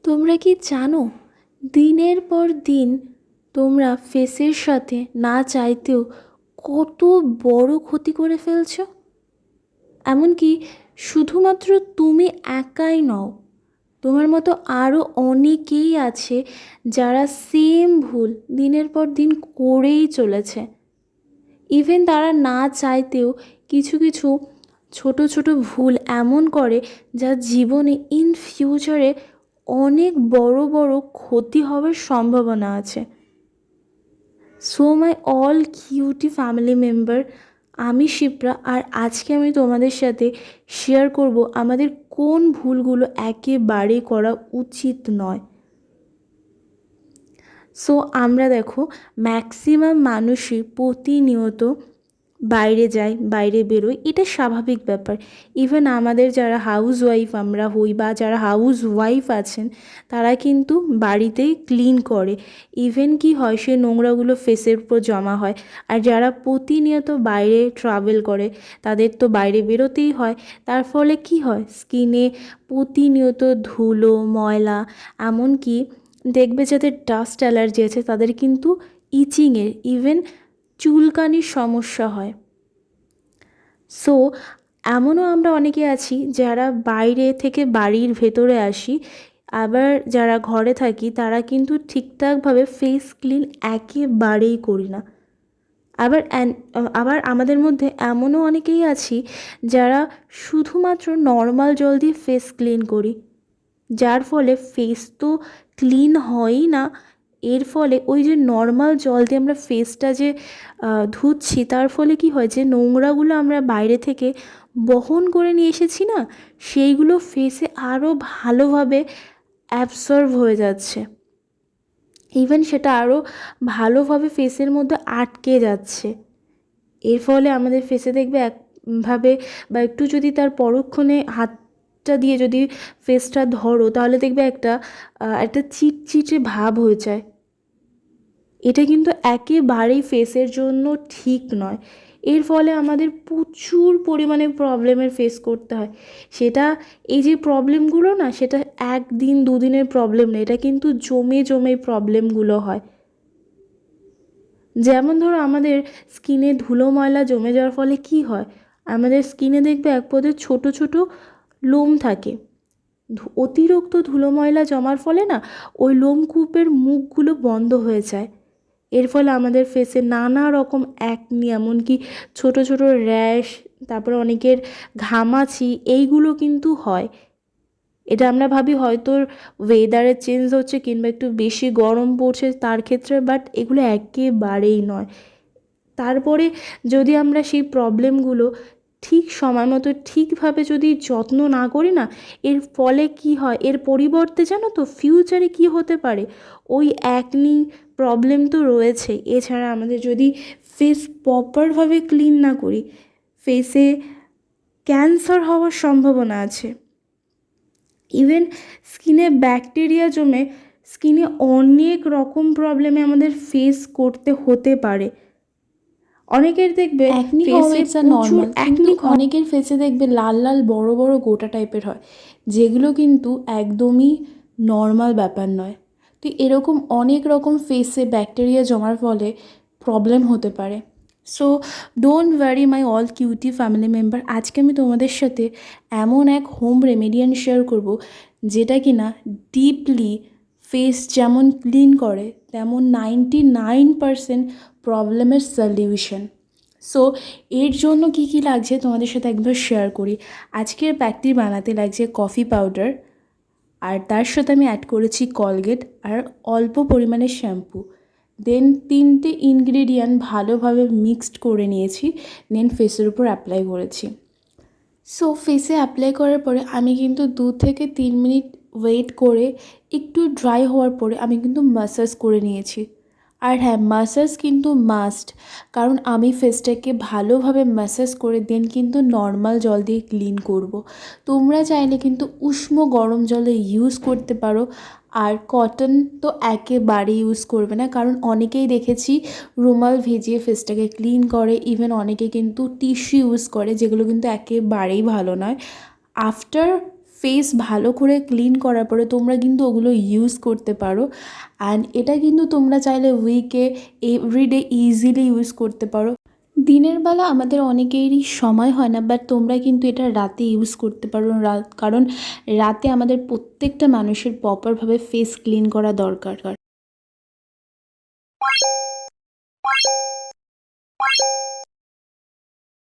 তোমরা কি জানো, দিনের পর দিন তোমরা ফেসের সাথে না চাইতেও কত বড় ক্ষতি করে ফেলছো? এমনকি শুধুমাত্র তুমি একাই নও, তোমার মতো আরও অনেকেই আছে যারা সেম ভুল দিনের পর দিন করেই চলেছে। ইভেন তারা না চাইতেও কিছু কিছু ছোট ছোট ভুল এমন করে যা জীবনে ইন ফিউচারে অনেক বড় বড় ক্ষতি হওয়ার সম্ভাবনা আছে। So my all cutie family member, আমি শিপ্রা, আর আজকে আমি তোমাদের সাথে শেয়ার করব আমাদের কোন ভুলগুলো একেবারেই করা উচিত নয়। সো আমরা দেখো, ম্যাক্সিমাম মানুষই প্রতিনিয়ত বাইরে যায়, বাইরে বেরোয়, এটা স্বাভাবিক ব্যাপার। ইভেন আমাদের যারা হাউস ওয়াইফ আমরা হই বা যারা হাউস ওয়াইফ আছেন, তারা কিন্তু বাড়িতেই ক্লিন করে। ইভেন কি হয়, সে নোংরাগুলো ফেসের উপর জমা হয়। আর যারা প্রতিনিয়ত বাইরে ট্রাভেল করে, তাদের তো বাইরে বেরোতেই হয়। তার ফলে কি হয়, স্কিনে প্রতিনিয়ত ধুলো, ময়লা, এমনকি দেখবে যাদের ডাস্ট অ্যালার্জি আছে তাদের কিন্তু ইচিংয়ের, ইভেন চুলকানির সমস্যা হয়। সো এমনও আমরা অনেকে আছি যারা বাইরে থেকে বাড়ির ভেতরে আসি, আবার যারা ঘরে থাকি তারা কিন্তু ঠিকঠাকভাবে ফেস ক্লিন একেবারেই করি না। আবার আমাদের মধ্যে এমনও অনেকেই আছি যারা শুধুমাত্র নর্মাল জল দিয়ে ফেস ক্লিন করি, যার ফলে ফেস তো ক্লিন হয়ই না। এর ফলে ওই যে নর্মাল জল দিয়ে আমরা ফেসটা যে ধুচ্ছি, তার ফলে কি হয়, যে নোংরাগুলো আমরা বাইরে থেকে বহন করে নিয়ে এসেছি না, সেইগুলো ফেসে আরও ভালোভাবে অ্যাবসর্ব হয়ে যাচ্ছে। ইভেন সেটা আরও ভালোভাবে ফেসের মধ্যে আটকে যাচ্ছে। এর ফলে আমাদের ফেসে দেখবে একভাবে, বা একটু যদি তার পরক্ষণে হাতটা দিয়ে যদি ফেসটা ধরো, তাহলে দেখবে একটা চিটচিটে ভাব হয়ে যায়। এটা কিন্তু একেবারেই ফেসের জন্য ঠিক নয়। এর ফলে আমাদের প্রচুর পরিমাণে প্রবলেমের ফেস করতে হয়। সেটা, এই যে প্রবলেমগুলো না, সেটা একদিন দুদিনের প্রবলেম না, এটা কিন্তু জমে জমে প্রবলেমগুলো হয়। যেমন ধরো, আমাদের স্কিনে ধুলো ময়লা জমে যাওয়ার ফলে কি হয়, আমাদের স্কিনে দেখবে এক পদের ছোট ছোট লোম থাকে। অতিরিক্ত ধুলো ময়লা জমার ফলে না, ওই লোমকূপের মুখগুলো বন্ধ হয়ে যায়। এর ফলে আমাদের ফেসে নানা রকম অ্যাকনি, এমনকি ছোট ছোট র্যাশ, তারপরে অনেকের ঘামাচি, এইগুলো কিন্তু হয়। এটা আমরা ভাবি হয়তো ওয়েদারের চেঞ্জ হচ্ছে কিংবা একটু বেশি গরম পড়ছে তার ক্ষেত্রে, বাট এগুলো একেবারেই নয়। তারপরে যদি আমরা সেই প্রবলেমগুলো ঠিক সময় মতো ঠিকভাবে যদি যত্ন না করি না, এর ফলে কি হয়, এর পরিবর্তে জানো তো ফিউচারে কি হতে পারে, ওই অ্যাকনি প্রবলেম তো রয়েছে, এছাড়া আমাদের যদি ফেস প্রপারভাবে ক্লিন না করি, ফেসে ক্যান্সার হওয়ার সম্ভাবনা আছে। ইভেন স্কিনে ব্যাকটেরিয়া জমে স্কিনে অনেক রকম প্রবলেমে আমাদের ফেস করতে হতে পারে। অনেকের দেখবে অ্যাকনি হওয়া ফেসে ইটস আ প্রচুর নর্মাল, কিন্তু অ্যাকনি। অনেকের ফেসে দেখবে লাল লাল বড় বড় গোটা টাইপের হয়, যেগুলো কিন্তু একদমই নর্মাল ব্যাপার নয়। তো এরকম অনেক রকম ফেসে ব্যাকটেরিয়া জমার ফলে প্রবলেম হতে পারে। So don't worry my all cutie family member, আজকে আমি তোমাদের সাথে এমন এক হোম রেমেডিয়ান শেয়ার করব, যেটা কিনা ডিপলি ফেস যেমন ক্লিন করে, তেমন 99% প্রবলেমের সলিউশন। সো এর জন্য কি কি লাগছে তোমাদের সাথে একবার শেয়ার করি। আজকের প্যাকটি বানাতে লাগছে কফি পাউডার, আর তার সাথে আমি অ্যাড করেছি কলগেট আর অল্প পরিমাণে শ্যাম্পু। দেন 3টে ইনগ্রেডিয়েন্ট ভালোভাবে মিক্সড করে নিয়েছি, দেন ফেসের উপর অ্যাপ্লাই করেছি। সো ফেসে অ্যাপ্লাই করার পরে আমি কিন্তু 2 থেকে 3 মিনিট ওয়েট করে একটু ড্রাই হওয়ার পরে আমি কিন্তু ম্যাসাজ করে নিয়েছি। আর হ্যাঁ, ম্যাসাজ কিন্তু মাস্ট, কারণ আমি ফেসটাকে ভালোভাবে ম্যাসাজ করে দেন কিন্তু নর্মাল জল দিয়ে ক্লিন করব। তোমরা চাইলে কিন্তু উষ্ণ গরম জলে ইউজ করতে পারো। আর কটন তো একেবারেই ইউজ করবে না, কারণ অনেকেই দেখেছি রুমাল ভিজিয়ে ফেসটাকে ক্লিন করে, ইভেন অনেকে কিন্তু টিস্যু ইউজ করে, যেগুলো কিন্তু একেবারেই ভালো নয়। আফটার ফেস ভালো করে ক্লিন করার পরে তোমরা কিন্তু ওগুলো ইউজ করতে পারো। অ্যান্ড এটা কিন্তু তোমরা চাইলে উইকে এভরিডে ইজিলি ইউজ করতে পারো। দিনের বেলা আমাদের অনেকেরই সময় হয় না, বাট তোমরা কিন্তু এটা রাতে ইউজ করতে পারো। কারণ রাতে আমাদের প্রত্যেকটা মানুষের প্রপারভাবে ফেস ক্লিন করা দরকার।